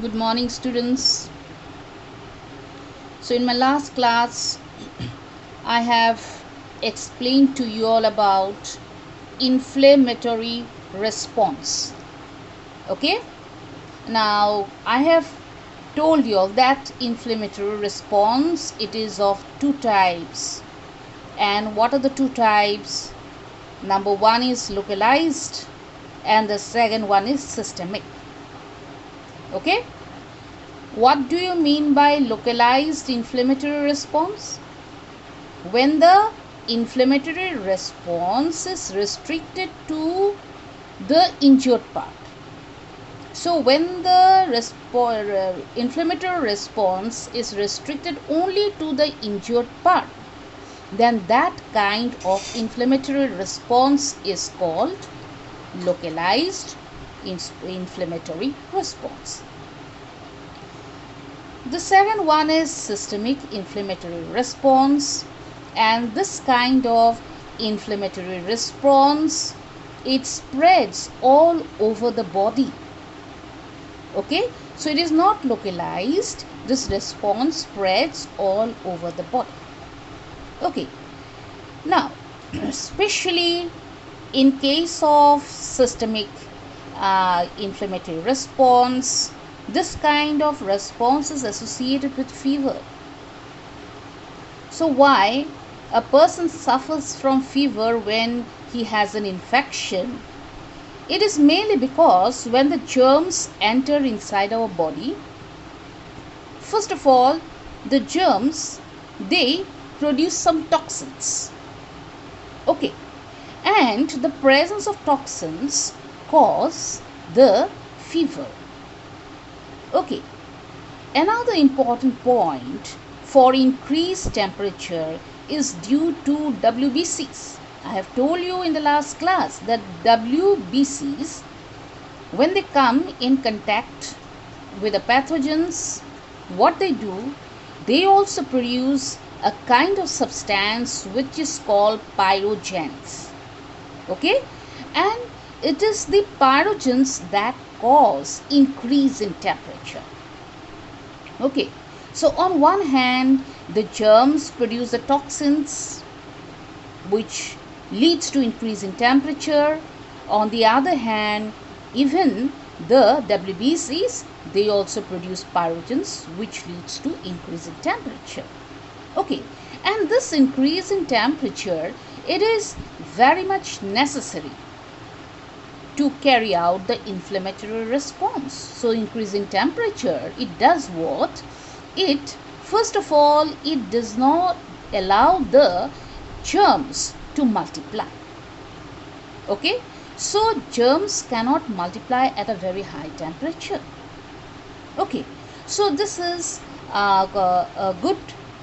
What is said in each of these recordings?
Good morning, students. So in my last class I have explained to you all about inflammatory response. Okay, now I have told you all that inflammatory response, it is of two types. And what are the two types? Number one is localized and the second one is systemic. Okay, what do you mean by localized inflammatory response? When the inflammatory response is restricted to the injured part. So when the inflammatory response is restricted only to the injured part, then that kind of inflammatory response is called localized inflammatory response. The second one is systemic inflammatory response, and this kind of inflammatory response, it spreads all over the body. Okay, so it is not localized, this response spreads all over the body. Okay, now especially in case of systemic inflammatory response, this kind of response is associated with fever. So why a person suffers from fever when he has an infection? It is mainly because when the germs enter inside our body, first of all, the germs, they produce some toxins. Okay, and the presence of toxins cause the fever. Okay, another important point for increased temperature is due to WBCs. I have told you in the last class that WBCs, when they come in contact with the pathogens, what they do, they also produce a kind of substance which is called pyrogens. Okay, and it is the pyrogens that cause increase in temperature. Okay, so on one hand, the germs produce the toxins which leads to increase in temperature. On the other hand, even the WBCs, they also produce pyrogens which leads to increase in temperature. Okay, and this increase in temperature, it is very much necessary to carry out the inflammatory response. So increase in temperature, it does what? It, first of all, it does not allow the germs to multiply. Okay, so germs cannot multiply at a very high temperature. Okay, so this is a good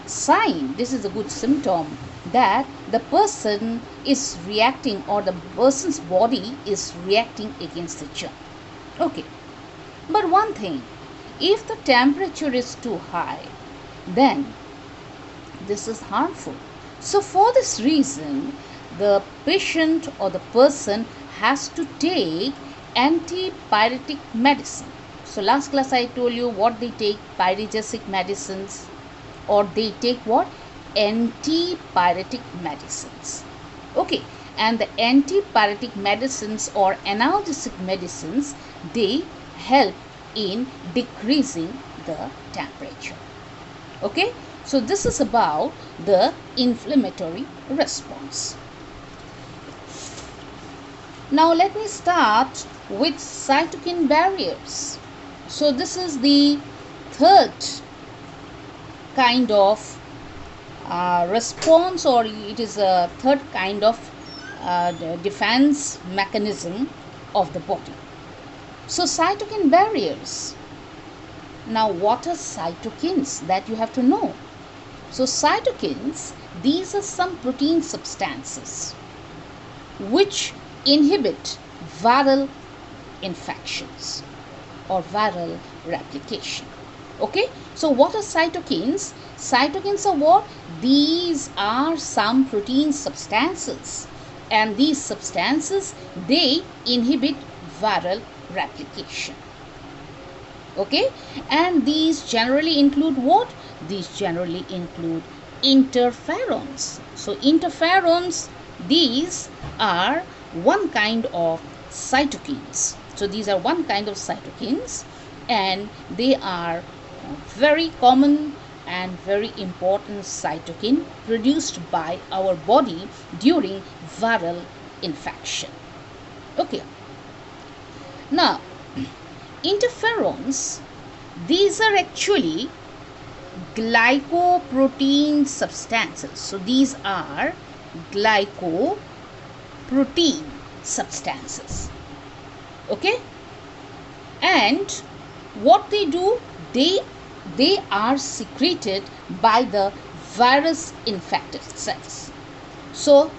sign, this is a good symptom that the person is reacting, or the person's body is reacting against the germ. Okay, but one thing, if the temperature is too high, then this is harmful. So for this reason, the patient or the person has to take antipyretic medicine. So last class I told you what they take, pyrogesic medicines, or they take what? Antipyretic medicines. Okay, and the antipyretic medicines or analgesic medicines, they help in decreasing the temperature. Okay, so this is about the inflammatory response. Now let me start with cytokine barriers. So this is the third kind of response, or it is a third kind of defense mechanism of the body. So cytokine barriers. Now what are cytokines? That you have to know. So cytokines, these are some protein substances which inhibit viral infections or viral replication. Okay, so what are cytokines? Cytokines are what? These are some protein substances, and these substances, they inhibit viral replication. Okay, and these generally include what? These generally include interferons. So interferons, these are one kind of cytokines. So these are one kind of cytokines, and they are very common and very important cytokine produced by our body during viral infection. Okay, now interferons, these are actually glycoprotein substances. So these are glycoprotein substances. Okay, and what they do, they are secreted by the virus infected cells. So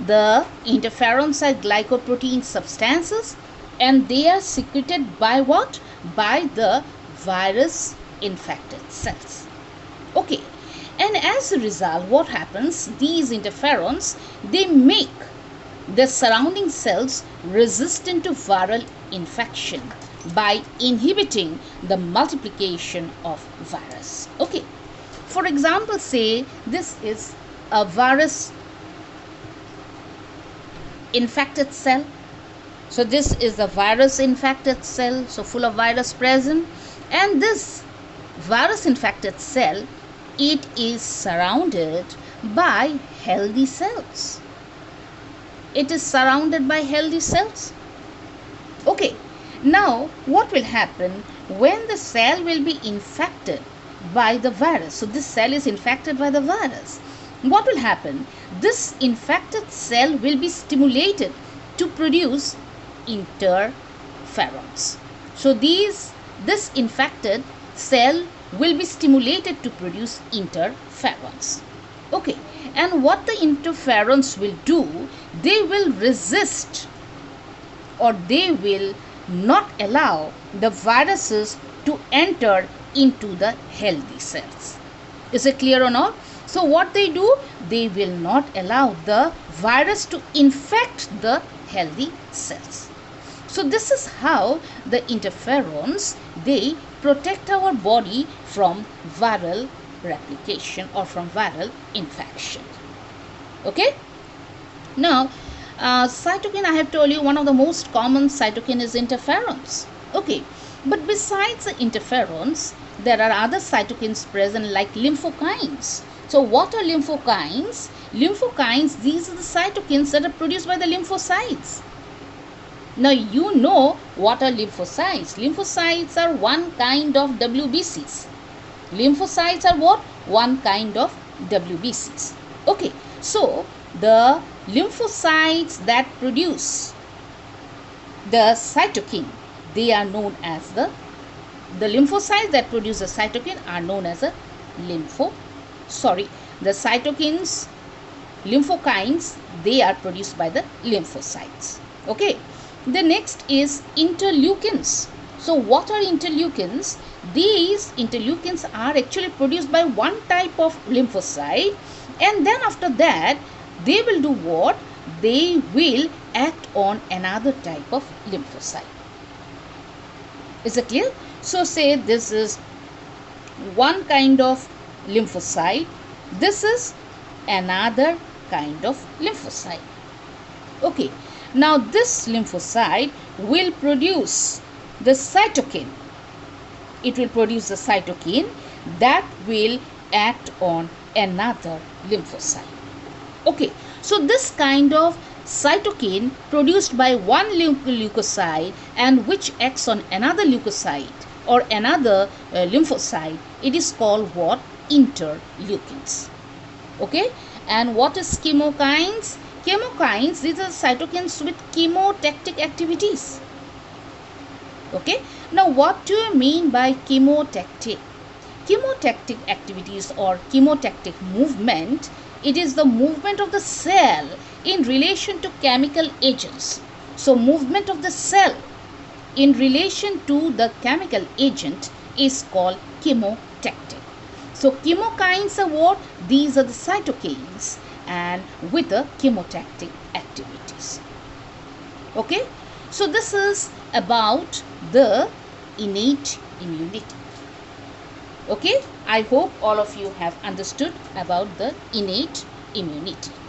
the interferons are glycoprotein substances, and they are secreted by what? By the virus infected cells. Okay, and as a result, what happens? These interferons, they make the surrounding cells resistant to viral infection by inhibiting the multiplication of virus. Okay, for example, say this is a virus infected cell. So this is a virus infected cell, so full of virus present, and this virus infected cell, it is surrounded by healthy cells. It is surrounded by healthy cells. Okay, now what will happen when the cell will be infected by the virus? So this cell is infected by the virus. What will happen? This infected cell will be stimulated to produce interferons. So this infected cell will be stimulated to produce interferons. Okay, and what the interferons will do, they will resist, or they will not allow the viruses to enter into the healthy cells. Is it clear or not? So what they do, they will not allow the virus to infect the healthy cells. So this is how the interferons, they protect our body from viral replication or from viral infection. Okay, now cytokine, I have told you one of the most common cytokine is interferons. Okay, but besides the interferons, there are other cytokines present like lymphokines. So what are lymphokines? Lymphokines, these are the cytokines that are produced by the lymphocytes. Now you know what are lymphocytes. Lymphocytes are one kind of WBCs. Lymphocytes are what? One kind of WBCs. Okay, so the lymphocytes that produce the cytokine, they are known as the lymphocytes that produce the cytokine are known as the the cytokines, lymphokines, they are produced by the lymphocytes. Okay, the next is interleukins. So what are interleukins? These interleukins are actually produced by one type of lymphocyte, and then after that they will do what? They will act on another type of lymphocyte. Is it clear? So say this is one kind of lymphocyte, this is another kind of lymphocyte. Okay, now this lymphocyte will produce the cytokine. It will produce the cytokine that will act on another lymphocyte. Okay, so this kind of cytokine produced by one leukocyte and which acts on another leukocyte or another lymphocyte, it is called what? Interleukins. Okay, and what is chemokines? Chemokines, these are cytokines with chemotactic activities. Okay, now what do you mean by chemotactic? Chemotactic activities or chemotactic movement, it is the movement of the cell in relation to chemical agents. So movement of the cell in relation to the chemical agent is called chemotactic. So chemokines are what? These are the cytokines and with the chemotactic activities. Okay, so this is about the innate immunity. Okay, I hope all of you have understood about the innate immunity.